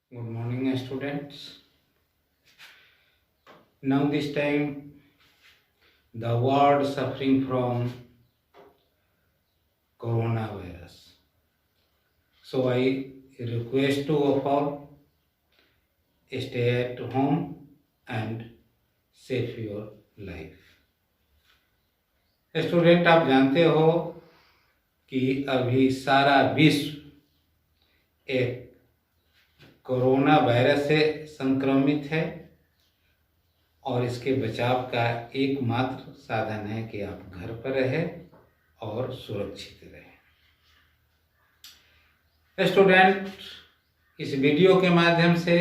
Good morning, students. Now, this time, the world suffering from coronavirus. So, I request to all stay at home and save your life. Student, आप जानते हो कि अभी सारा विश्व एक कोरोना वायरस से संक्रमित है और इसके बचाव का एकमात्र साधन है कि आप घर पर रहें और सुरक्षित रहें। स्टूडेंट, इस वीडियो के माध्यम से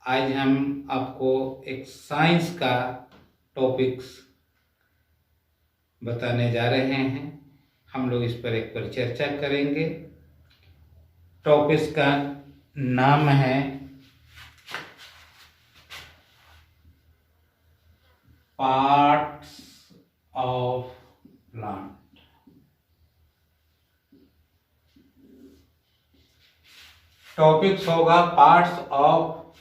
आज हम आपको एक साइंस का टॉपिक्स बताने जा रहे हैं। हम लोग इस पर एक चर्चा करेंगे। टॉपिक्स का नाम है पार्ट्स ऑफ प्लांट। टॉपिक्स होगा parts of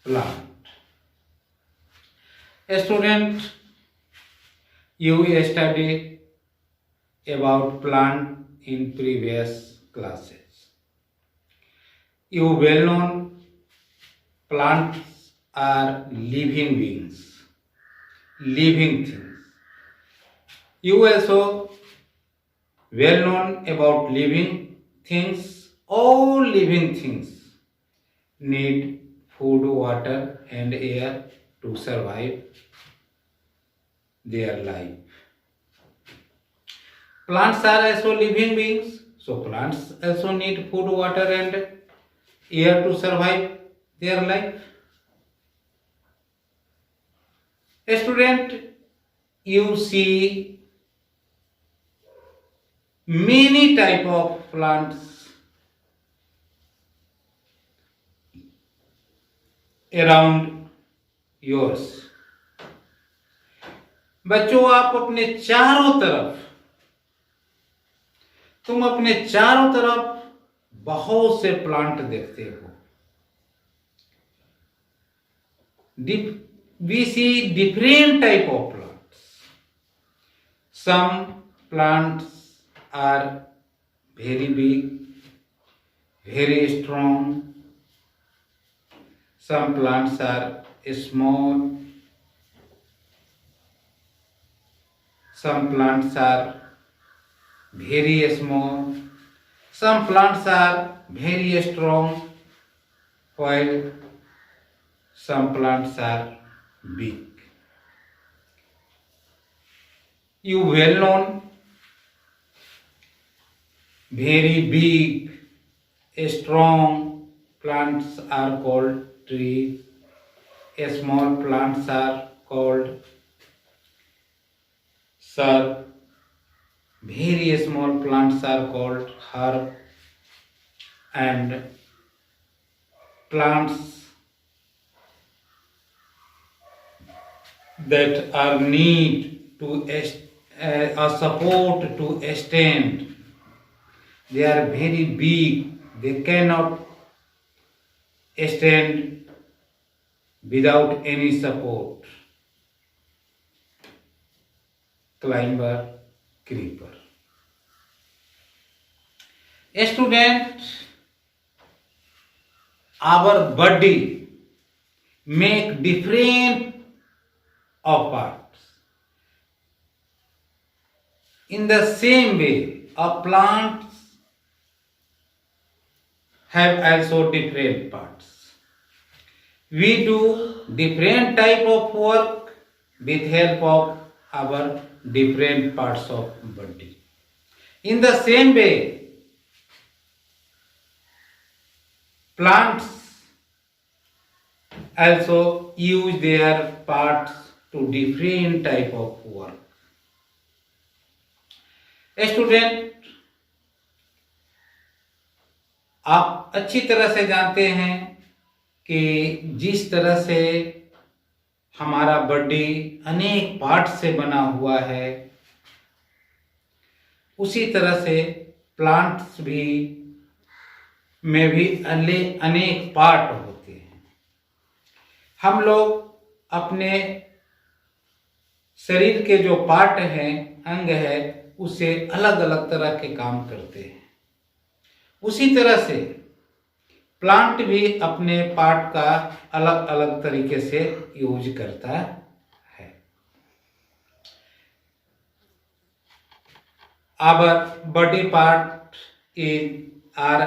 plant. Student, you studied about plant in previous classes. You well known plants are living beings, living things. You also well known about living things. All living things need food, water and air to survive their life. Plants are also living beings, so plants also need food, water and air to survive their life. Student, you see many type of plants around yours. बच्चों, आप अपने चारों तरफ बहुत से plant देखते हो। We see different type of plants. Some plants are very big, very strong. Some plants are small. Some plants are very small. Some plants are very strong, while some plants are big. You well known very big, strong plants are called trees. Small plants are called shrub. Very small plants are called herb, and plants that are need to a support to stand. They are very big. They cannot stand without any support. Climber, creeper. Student, our body make different of parts. In the same way, our plants have also different parts. We do different type of work with help of our different parts of body. In the same way, plants also use their parts to different type of work. Student, आप अच्छी तरह से जानते हैं कि जिस तरह से हमारा बॉडी अनेक पार्ट से बना हुआ है, उसी तरह से प्लांट्स भी में भी अनेक पार्ट होते हैं। हम लोग अपने शरीर के जो पार्ट हैं, अंग है, उससे अलग अलग तरह के काम करते हैं। उसी तरह से प्लांट भी अपने पार्ट का अलग अलग तरीके से यूज करता है। Our body part are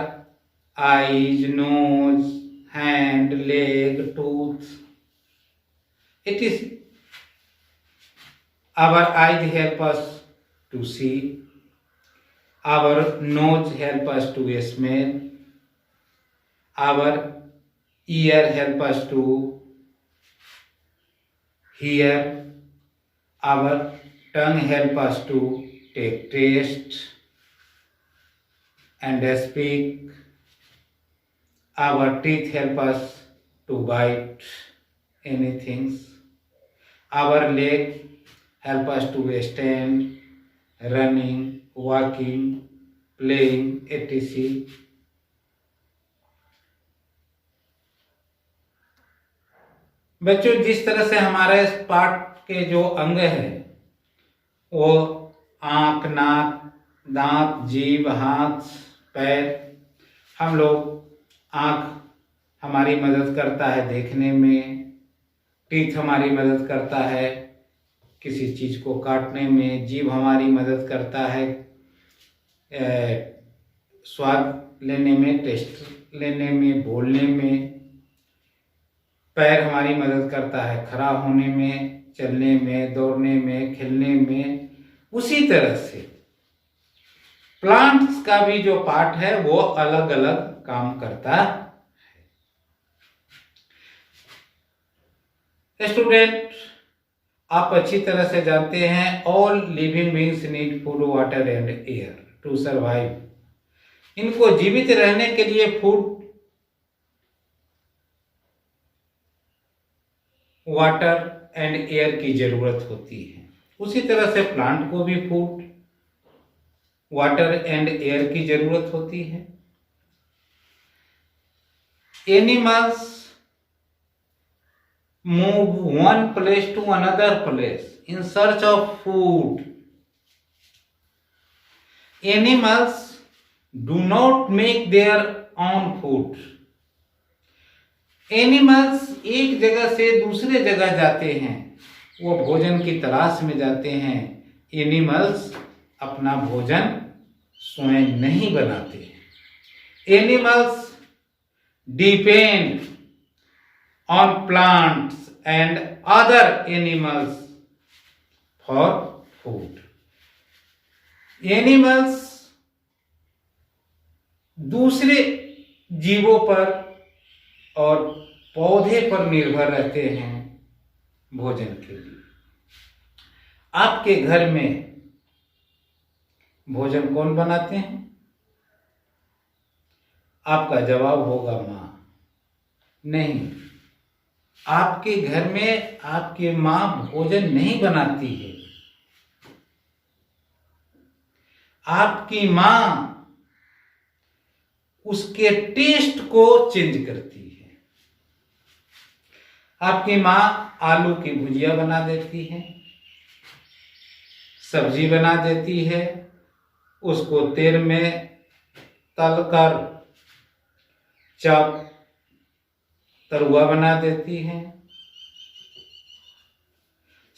eyes, nose, hand, leg, tooth. It is our eyes help us to see. Our nose help us to smell. Our ear help us to hear. Our tongue help us to take taste and speak. Our teeth help us to bite anything. Our leg help us to stand, running, walking, playing, etc. बच्चों, जिस तरह से हमारे part के जो अंग हैं वो आँख, नाक, दांत, जीभ, हाथ, पैर। हम लोग आँख हमारी मदद करता है देखने में, टीथ हमारी मदद करता है किसी चीज़ को काटने में, जीभ हमारी मदद करता है स्वाद लेने में, टेस्ट लेने में, बोलने में। पैर हमारी मदद करता है खड़ा होने में, चलने में, दौड़ने में, खेलने में। उसी तरह से प्लांट्स का भी जो पार्ट है वो अलग अलग काम करता है। स्टूडेंट, आप अच्छी तरह से जानते हैं all living beings need food, water and air to survive. इनको जीवित रहने के लिए फूड, वाटर एंड एयर की जरूरत होती है। उसी तरह से प्लांट को भी फूड, वाटर एंड एयर की जरूरत होती है। Animals move one place to another place in search of food. Animals do not make their own food. Animals एक जगह से दूसरे जगह जाते हैं, वो भोजन की तलाश में जाते हैं। एनिमल्स अपना भोजन स्वयं नहीं बनाते हैं। Animals depend on plants and other animals for food. Animals दूसरे जीवों पर और पौधे पर निर्भर रहते हैं भोजन के लिए। आपके घर में भोजन कौन बनाते हैं? आपका जवाब होगा माँ। नहीं, आपके घर में आपकी माँ भोजन नहीं बनाती है। आपकी माँ उसके टेस्ट को चेंज करती है। आपकी माँ आलू की भुजिया बना देती है, सब्जी बना देती है, उसको तेल में तलकर चप तरुआ बना देती है।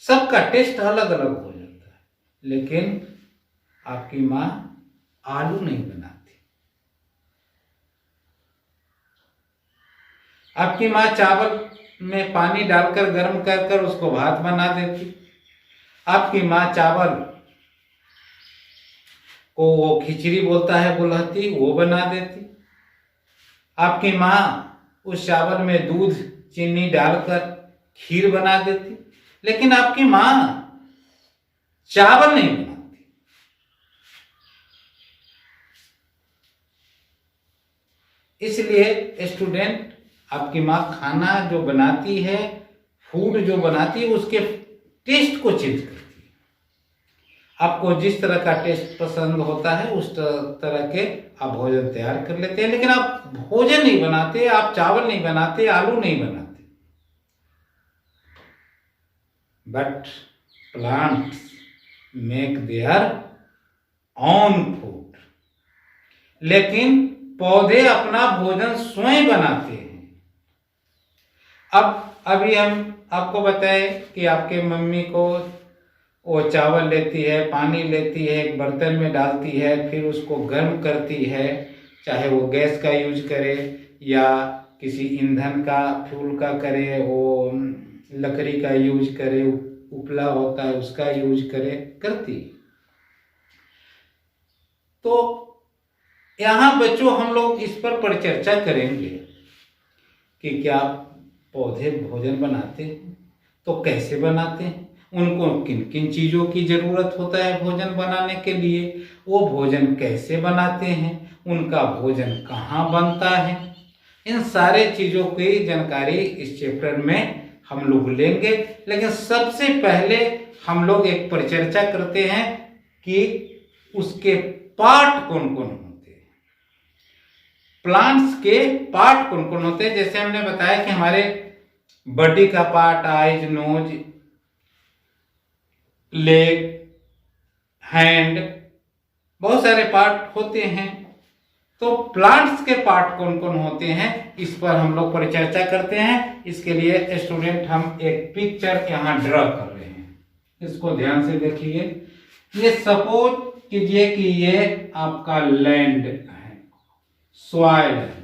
सबका टेस्ट अलग अलग हो जाता है, लेकिन आपकी माँ आलू नहीं बनाती। आपकी माँ चावल में पानी डालकर गर्म कर कर उसको भात बना देती। आपकी माँ चावल को वो खिचड़ी बोलता है गुलहती, वो बना देती। आपकी माँ उस चावल में दूध चीनी डालकर खीर बना देती। लेकिन आपकी माँ चावल नहीं बनाती। इसलिए स्टूडेंट, आपकी माँ खाना जो बनाती है, फूड जो बनाती है, उसके टेस्ट को चेंज करती है। आपको जिस तरह का टेस्ट पसंद होता है उस तरह के आप भोजन तैयार कर लेते हैं, लेकिन आप भोजन नहीं बनाते, आप चावल नहीं बनाते, आलू नहीं बनाते। But plants make their own food, लेकिन पौधे अपना भोजन स्वयं बनाते हैं। अब अभी हम आपको बताएं कि आपके मम्मी को वो चावल लेती है, पानी लेती है, एक बर्तन में डालती है, फिर उसको गर्म करती है, चाहे वो गैस का यूज करे या किसी ईंधन का, फ्यूल का करे, वो लकड़ी का यूज करे, उपला होता है उसका यूज करती। तो यहाँ बच्चों हम लोग इस पर परिचर्चा करेंगे कि क्या पौधे भोजन बनाते हैं, तो कैसे बनाते हैं, उनको किन किन चीज़ों की ज़रूरत होता है भोजन बनाने के लिए, वो भोजन कैसे बनाते हैं, उनका भोजन कहाँ बनता है। इन सारे चीज़ों की जानकारी इस चैप्टर में हम लोग लेंगे। लेकिन सबसे पहले हम लोग एक परिचर्चा करते हैं कि उसके पार्ट कौन कौन होते हैं, प्लांट्स के पार्ट कौन कौन होते हैं। जैसे हमने बताया कि हमारे बॉडी का part, eyes, nose, leg, hand, बहुत सारे पार्ट होते हैं। तो प्लांट्स के पार्ट कौन कौन होते हैं इस पर हम लोग परिचर्चा करते हैं। इसके लिए स्टूडेंट हम एक पिक्चर यहाँ ड्रॉ कर रहे हैं, इसको ध्यान से देखिए। ये सपोज कीजिए कि ये आपका लैंड है, सॉइल है।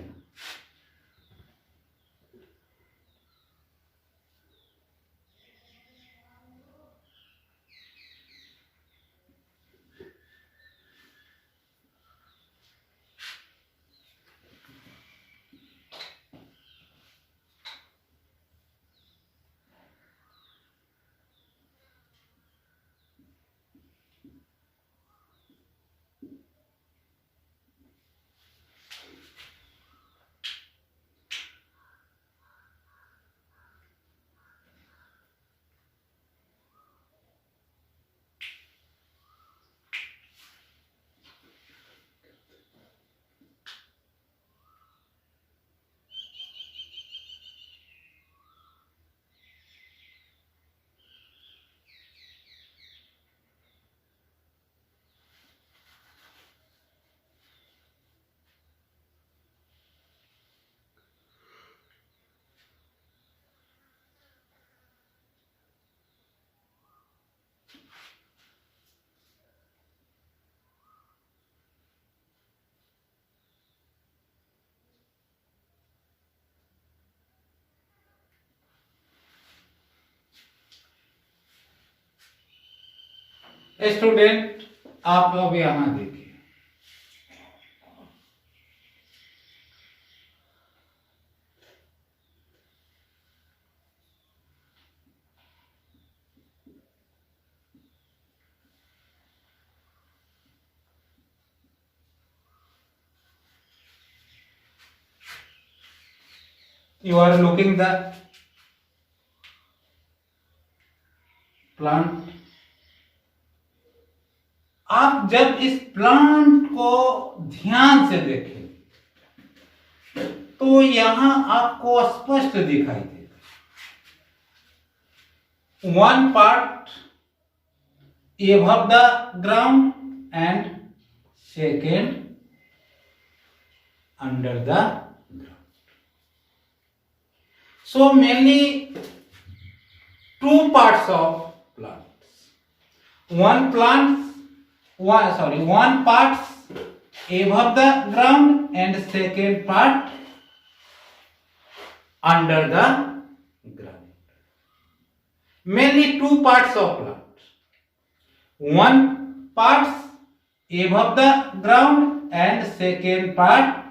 स्टूडेंट आप अब यहां देखिए, you are looking the plant। आप जब इस प्लांट को ध्यान से देखें तो यहां आपको स्पष्ट दिखाई देगा, one part above the ground and second under the ground. So mainly two parts of plants. One part above the ground and second part under the ground. Mainly two parts of plant. One part above the ground and second part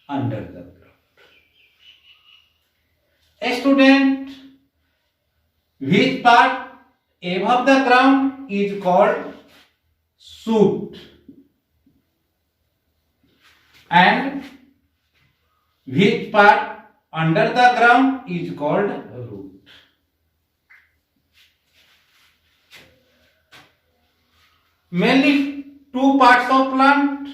under the ground. A student, which part above the ground is called shoot and which part under the ground is called root. mainly two parts of plant,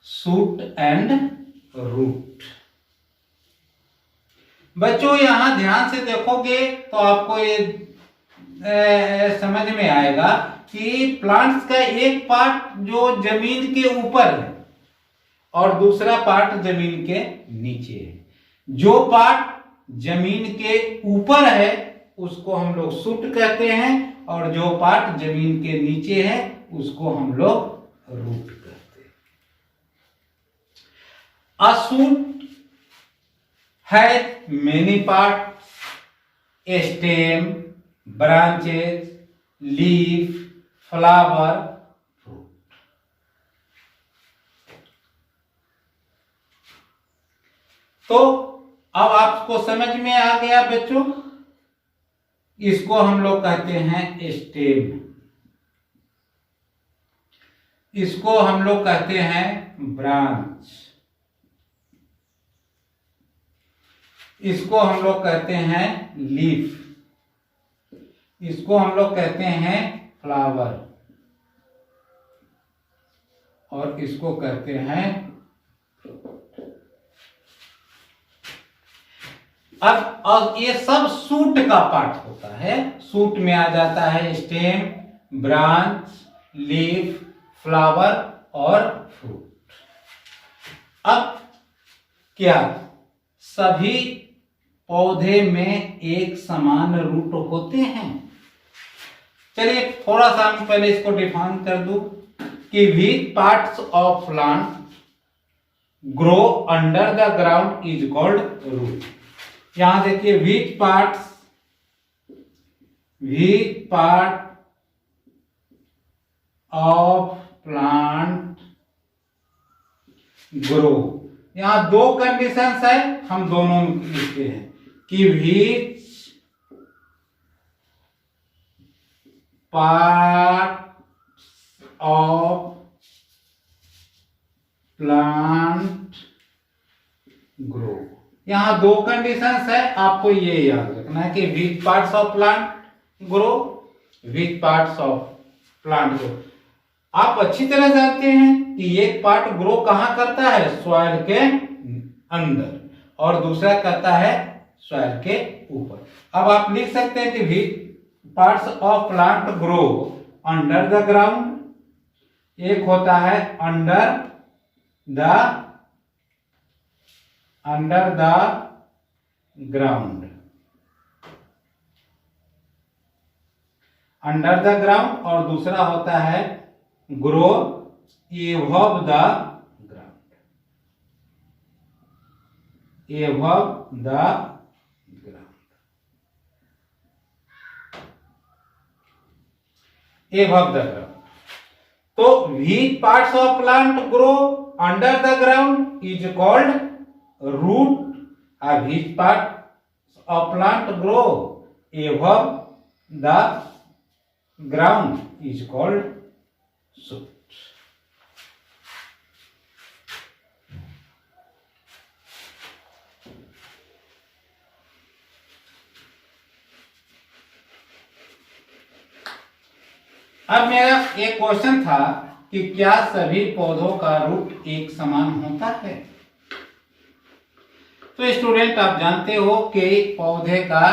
shoot and root। बच्चों यहां ध्यान से देखोगे तो आपको ये समझ में आएगा कि प्लांट्स का एक पार्ट जो जमीन के ऊपर है और दूसरा पार्ट जमीन के नीचे है। जो पार्ट जमीन के ऊपर है उसको हम लोग शूट कहते हैं और जो पार्ट जमीन के नीचे है उसको हम लोग रूट कहते हैं। अ शूट है many part, stem, branches, leaf, flower, fruit. तो अब आपको समझ में आ गया बच्चों, इसको हम लोग कहते हैं स्टेम, इसको हम लोग कहते हैं ब्रांच, इसको हम लोग कहते हैं लीफ, इसको हम लोग कहते हैं फ्लावर और इसको कहते हैं। अब ये सब सूट का पार्ट होता है। सूट में आ जाता है स्टेम, ब्रांच, लीफ, फ्लावर और फ्रूट। अब क्या सभी पौधे में एक समान रूट होते हैं? चलिए थोड़ा सा हम पहले इसको डिफाइन कर दूं कि which parts of plant grow under the ground is called root. यहां देखिए which part of plant grow. यहां दो कंडीशंस है, हम दोनों लिखते हैं कि which part of plant grow. यहां दो कंडीशंस है, आपको ये याद रखना है कि which parts of plant grow, which parts of plant grow. आप अच्छी तरह जानते हैं कि एक पार्ट ग्रो कहां करता है? सॉइल के अंदर और दूसरा करता है सॉइल के ऊपर। अब आप लिख सकते हैं कि which parts of plant grow under the ground, एक होता है under the ground, under the ground और दूसरा होता है grow above the ground, above the ground, above the ground. तो weak parts of plant grow under the ground is called root, a weak part of plant grow above the ground is called shoot। अब मेरा एक question था कि क्या सभी पौधों का रूट एक समान होता है? तो स्टूडेंट आप जानते हो कि पौधे का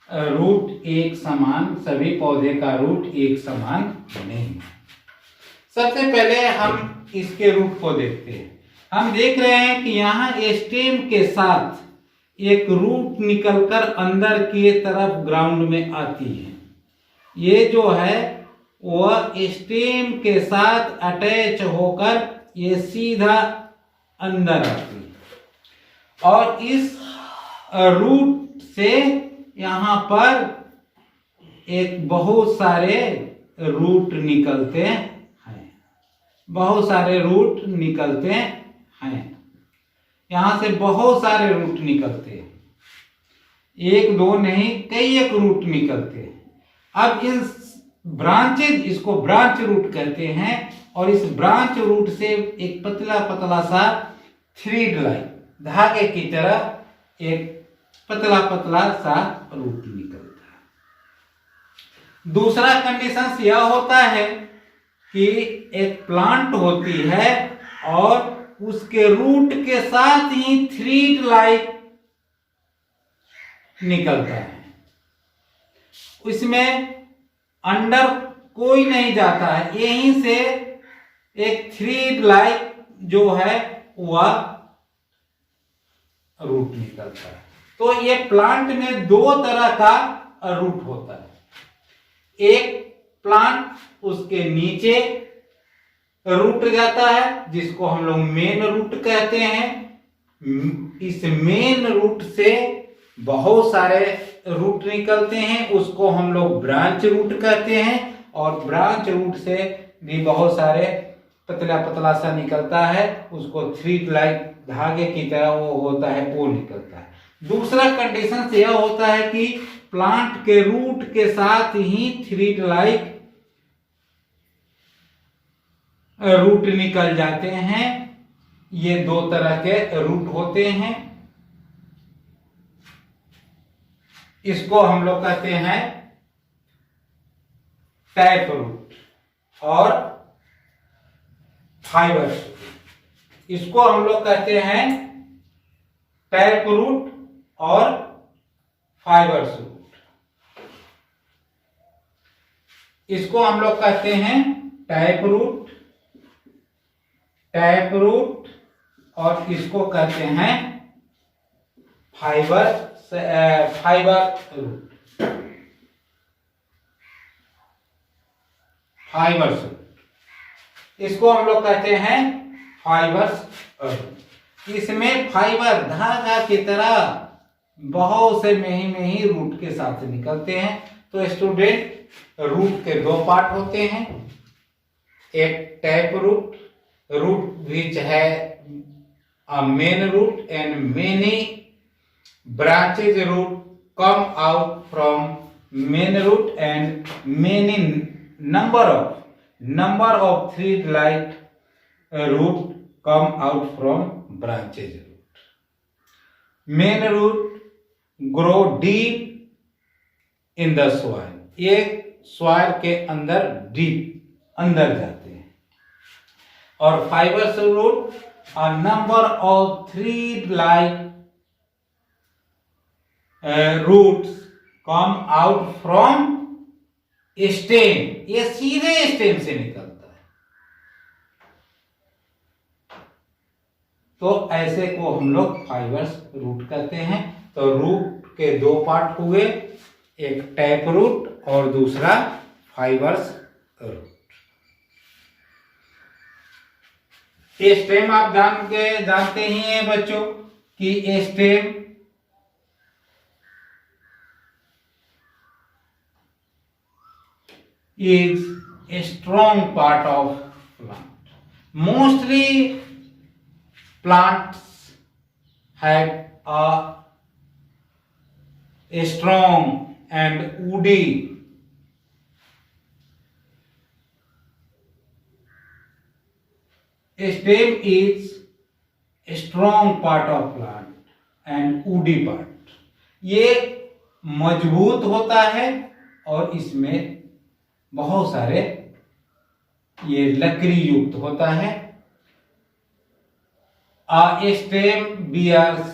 रूट एक समान, सभी पौधे का रूट एक समान नहीं है। सबसे पहले हम इसके रूट को देखते हैं। हम देख रहे हैं कि यहाँ स्टेम के साथ एक रूट निकलकर अंदर की तरफ ग्राउंड में आती है। ये जो है वह स्टेम के साथ अटैच होकर ये सीधा अंदर आती है और इस रूट से यहाँ पर एक बहुत सारे रूट निकलते हैं, बहुत सारे रूट निकलते हैं। यहाँ से बहुत सारे रूट निकलते हैं, एक दो नहीं कई एक रूट निकलते हैं। अब इन ब्रांचेज, इसको ब्रांच रूट कहते हैं और इस ब्रांच रूट से एक पतला पतला सा थ्रेड लाइन, धागे की तरह एक पतला पतला सा रूट निकलता है। दूसरा कंडीशन यह होता है कि एक प्लांट होती है और उसके रूट के साथ ही थ्रीड लाइक निकलता है, उसमें अंडर कोई नहीं जाता है, यहीं से एक थ्रीड लाइक जो है वह रूट निकलता है। तो ये प्लांट में दो तरह का रूट होता है। एक प्लांट उसके नीचे रूट जाता है जिसको हम लोग मेन रूट कहते हैं। इस मेन रूट से बहुत सारे रूट निकलते हैं, उसको हम लोग ब्रांच रूट कहते हैं। और ब्रांच रूट से भी बहुत सारे पतला पतला सा निकलता है, उसको थ्रीड लाइक धागे की तरह वो होता है, वो निकलता है। दूसरा कंडीशन यह होता है कि प्लांट के रूट के साथ ही थ्रीड लाइक रूट निकल जाते हैं। ये दो तरह के रूट होते हैं। इसको हम लोग कहते हैं टैप रूट और फाइबर रूट। इसको हम लोग कहते हैं टैप रूट और फाइबर रूट। इसको हम लोग कहते हैं टैप रूट और इसको कहते हैं फाइबर रूट। इसको हम लोग कहते हैं फाइबर रूट। इसमें फाइबर धागा की तरह बहुत से मही रूट के साथ निकलते हैं। तो स्टूडेंट, रूट के दो पार्ट होते हैं, एक टैप रूट which है a main root and many branches root come out from main root and many number of thread like root come out from branches root. Main root grow deep in the soil. ये soil के अंदर deep अंदर जाते हैं। और fibres root a number of thread like roots come out from stem. ये सीधे stem से निकलता है। तो ऐसे को हम लोग फाइबर्स रूट कहते हैं। तो रूट के दो पार्ट हुए, एक टैप रूट और दूसरा फाइबर्स रूट। स्टेम आप जानते ही हैं बच्चों कि stem is a strong part of plant. Mostly plants have a strong and woody stem is a strong part of plant and woody part. ये मजबूत होता है और इसमें बहुत सारे ये लकड़ी युक्त होता है। A stem bears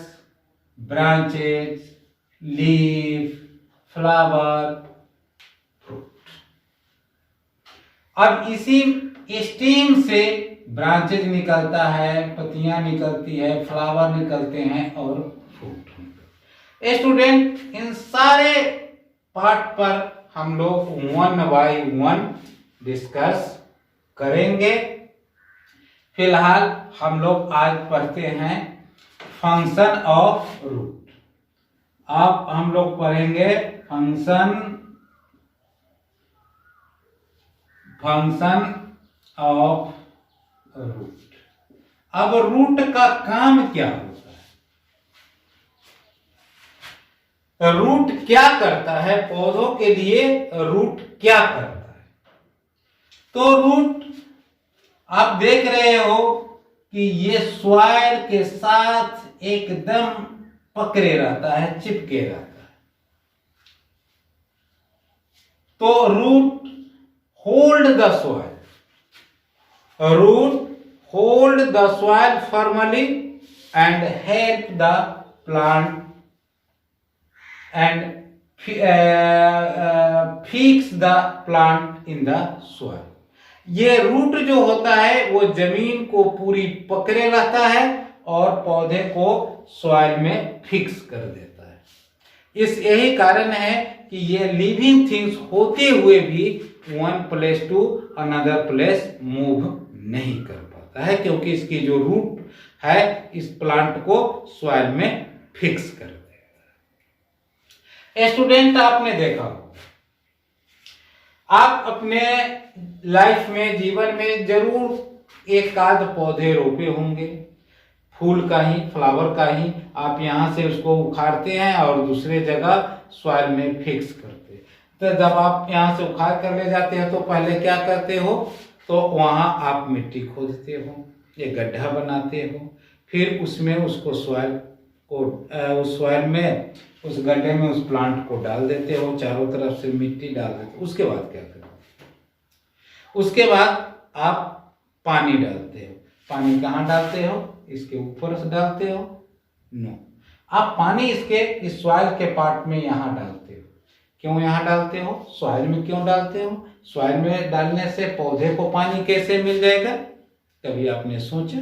branches, leaf, flower, fruit. अब इसी स्टेम से ब्रांचेज निकलता है, पत्तियां निकलती है, फ्लावर निकलते हैं और फ्रूट। स्टूडेंट, इन सारे पार्ट पर हम लोग 1 बाय 1 डिस्कस करेंगे। फिलहाल हम लोग आज पढ़ते हैं फंक्शन ऑफ रूट। अब हम लोग पढ़ेंगे फंक्शन ऑफ रूट। अब रूट का काम क्या होता है? रूट क्या करता है? पौधों के लिए रूट क्या करता है? तो रूट आप देख रहे हो कि ये सॉइल के साथ एकदम पकड़े रहता है, चिपके रहता है। तो root hold the soil, root hold the soil firmly and help the plant and fix the plant in the soil. ये रूट जो होता है वो जमीन को पूरी पकड़े रहता है और पौधे को सॉइल में फिक्स कर देता है। इस यही कारण है कि ये लिविंग थिंग्स होते हुए भी one place to another place move नहीं कर पाता है, क्योंकि इसकी जो रूट है इस प्लांट को सॉइल में फिक्स कर देता है। स्टूडेंट, आपने देखा आप अपने लाइफ में, जीवन में जरूर एक आध पौधे रोपे होंगे, फूल का ही, फ्लावर का ही। आप यहाँ से उसको उखाड़ते हैं और दूसरे जगह सॉइल में फिक्स करते हैं। तो जब आप यहाँ से उखाड़ कर ले जाते हैं तो पहले क्या करते हो, तो वहाँ आप मिट्टी खोदते हो, एक गड्ढा बनाते हो, फिर उसमें उसको सॉइल को उस सॉइल में, उस गड्ढे में उस प्लांट को डाल देते हो, चारों तरफ से मिट्टी डाल देते हो। उसके बाद क्या करते हो, उसके बाद आप पानी डालते हो। पानी कहाँ डालते हो, इसके ऊपर से डालते हो? नो, आप पानी इसके इस सॉइल के पार्ट में यहाँ डालते हो। क्यों यहाँ डालते हो, सॉइल में क्यों डालते हो? सॉइल में डालने से पौधे को पानी कैसे मिल जाएगा? कभी आपने सोचा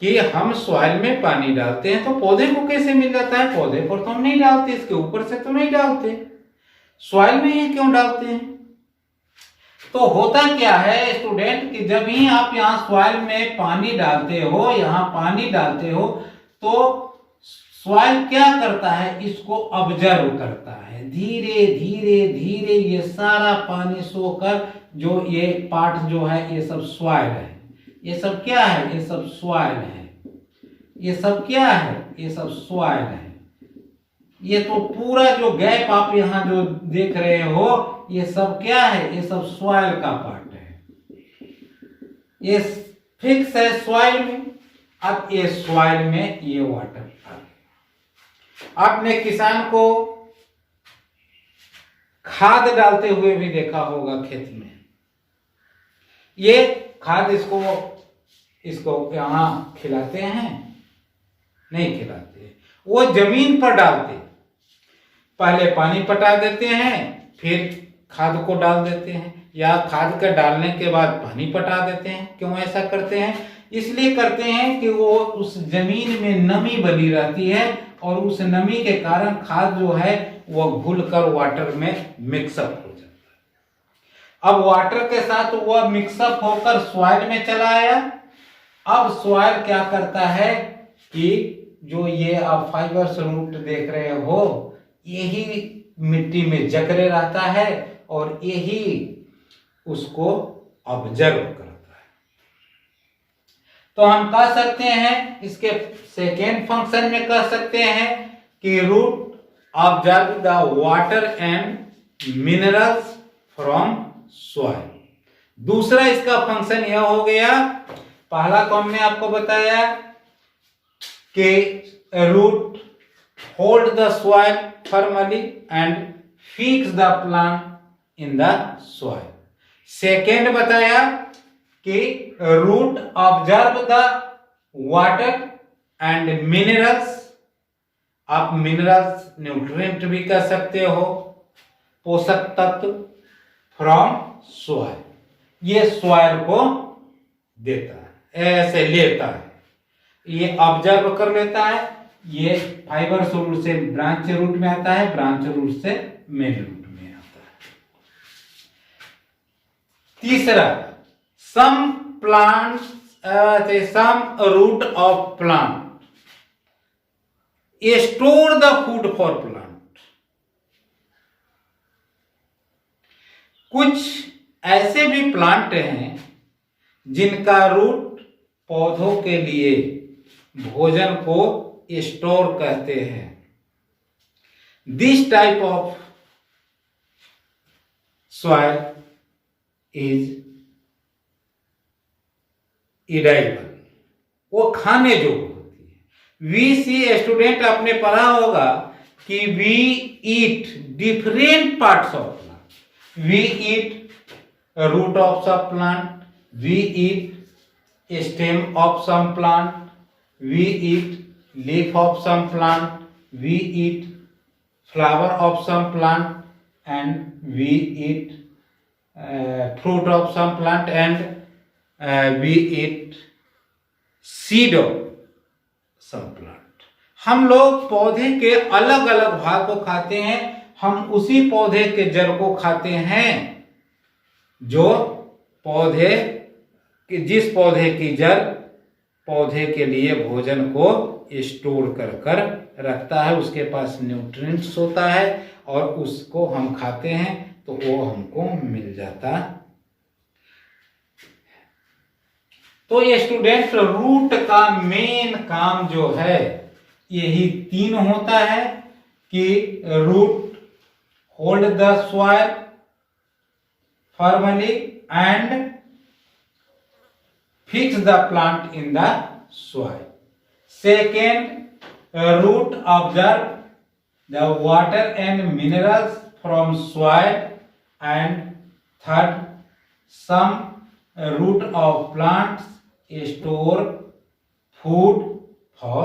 कि हम सॉइल में पानी डालते हैं तो पौधे को कैसे मिल जाता है? पौधे पर तो हम नहीं डालते, इसके ऊपर से तो नहीं डालते, सॉइल में ही क्यों डालते हैं? तो होता क्या है स्टूडेंट कि जब ही आप यहाँ सॉइल में पानी डालते हो, यहाँ पानी डालते हो, तो सॉइल क्या करता है, इसको ऑब्जर्व करता है। धीरे धीरे धीरे ये सारा पानी सोकर, जो ये पार्ट जो है ये सब सॉइल है, ये सब क्या है, ये सब सॉइल है, ये सब क्या है, ये सब सॉइल है। ये तो पूरा जो गैप आप यहाँ जो देख रहे हो ये सब क्या है, ये सब सॉइल का पार्ट है, ये फिक्स है सॉइल में। अब ये सॉइल में ये वाटर आ गया। आपने किसान को खाद डालते हुए भी देखा होगा खेत में। ये खाद इसको यहाँ खिलाते हैं? नहीं खिलाते, वो जमीन पर डालते। पहले पानी पटा देते हैं, फिर खाद को डाल देते हैं, या खाद का डालने के बाद पानी पटा देते हैं। क्यों ऐसा करते हैं? इसलिए करते हैं कि वो उस जमीन में नमी बनी रहती है और उस नमी के कारण खाद जो है वो घुलकर वाटर में मिक्सअप हो जाता है। अब वाटर के साथ वह मिक्सअप होकर सॉइल में चला आया। अब सॉइल क्या करता है कि जो ये आप फाइबर्स रूट देख रहे हो, यही मिट्टी में जकड़े रहता है और यही उसको ऑब्जर्व करता है। तो हम कह सकते हैं, इसके सेकेंड फंक्शन में कह सकते हैं कि root observe the water and minerals from soil. दूसरा इसका फंक्शन यह हो गया, पहला तो हमने आपको बताया कि root hold the soil firmly and fix the plant in the soil. Second बताया कि root observe the water and minerals. आप मिनरल्स न्यूट्रिएंट भी कह सकते हो, पोषक तत्व, फ्रॉम सॉइल। ये सॉइल को देता है, ऐसे लेता है, ये ऑब्जर्व कर लेता है। ये फाइबर रूट से ब्रांच रूट में आता है, ब्रांच रूट से मेन रूट में आता है। तीसरा, some plants, some root of plant store the food for plant. कुछ ऐसे भी प्लांट हैं जिनका रूट पौधों के लिए भोजन को स्टोर कहते हैं। This type of soil is edible, वो खाने योग्य होती है। वी सी स्टूडेंट आपने पढ़ा होगा कि we eat different parts of plant. We eat a root of some plant, we eat a stem of some plant, we eat leaf of some plant, we eat flower of some plant, and we eat fruit of some plant, and we eat seed of some plant. हम लोग पौधे के अलग अलग भाग को खाते हैं, हम उसी पौधे के जड़ को खाते हैं जो पौधे जिस पौधे की जड़ पौधे के लिए भोजन को स्टोर कर रखता है, उसके पास न्यूट्रिएंट्स होता है और उसको हम खाते हैं तो वो हमको मिल जाता। तो ये स्टूडेंट, रूट का मेन काम जो है यही 3 होता है कि root hold the soil firmly and fix the plant in the soil. Second, root absorb the water and minerals from soil, and third, some root of plants store food for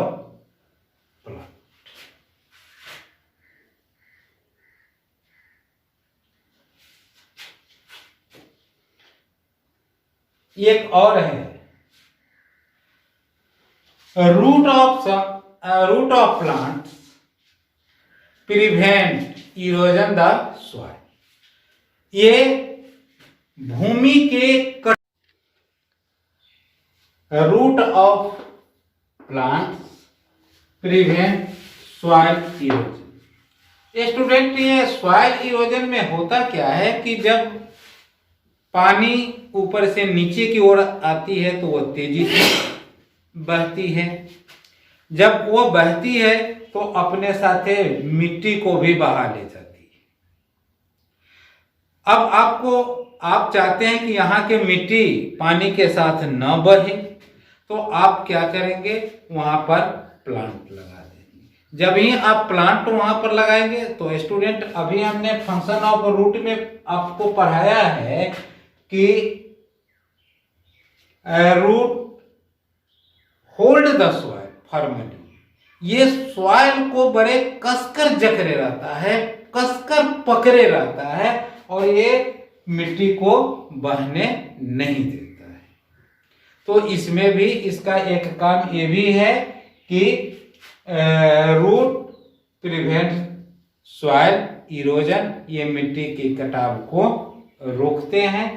plant. एक और है, root of plants prevent erosion the soil. ये भूमि के root of plants prevent soil erosion. Student, ये soil erosion में होता क्या है कि जब पानी ऊपर से नीचे की ओर आती है तो वो तेजी से बहती है, जब वो बहती है तो अपने साथे मिट्टी को भी बहा ले जाती है। अब आप चाहते हैं कि यहाँ के मिट्टी पानी के साथ न बहे, तो आप क्या करेंगे, वहां पर प्लांट लगा देंगे। जब ही आप प्लांट वहां पर लगाएंगे तो स्टूडेंट, अभी हमने फंक्शन ऑफ रूट में आपको पढ़ाया है कि root hold the soil firmly. ये सॉइल को बड़े कसकर जकड़े रहता है, कसकर पकड़े रहता है और ये मिट्टी को बहने नहीं देता है। तो इसमें भी इसका एक काम ये भी है कि रूट प्रिवेंट सॉइल इरोजन, ये मिट्टी की कटाव को रोकते हैं।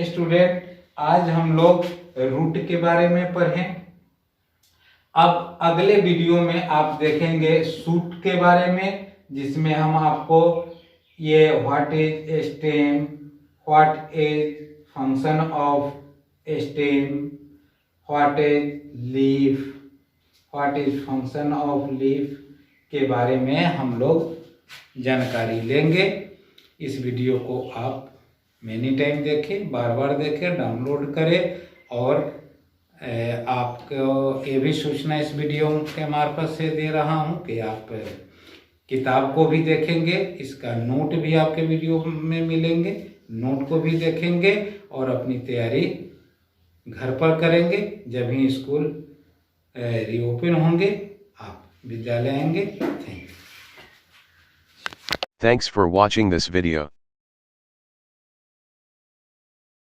स्टूडेंट, आज हम लोग रूट के बारे में पढ़ें। अब अगले वीडियो में आप देखेंगे शूट के बारे में, जिसमें हम आपको ये what is stem, what is function of stem, what is leaf, what is function of leaf के बारे में हम लोग जानकारी लेंगे। इस वीडियो को आप मेनी टाइम देखें, बार बार देखें, डाउनलोड करें और आपको ये भी सूचना इस वीडियो के मार्फत से दे रहा हूं कि आप किताब को भी देखेंगे, इसका नोट भी आपके वीडियो में मिलेंगे, नोट को भी देखेंगे और अपनी तैयारी घर पर करेंगे। जब ही स्कूल रीओपन होंगे आप विद्यालय आएंगे। Thanks for watching this video.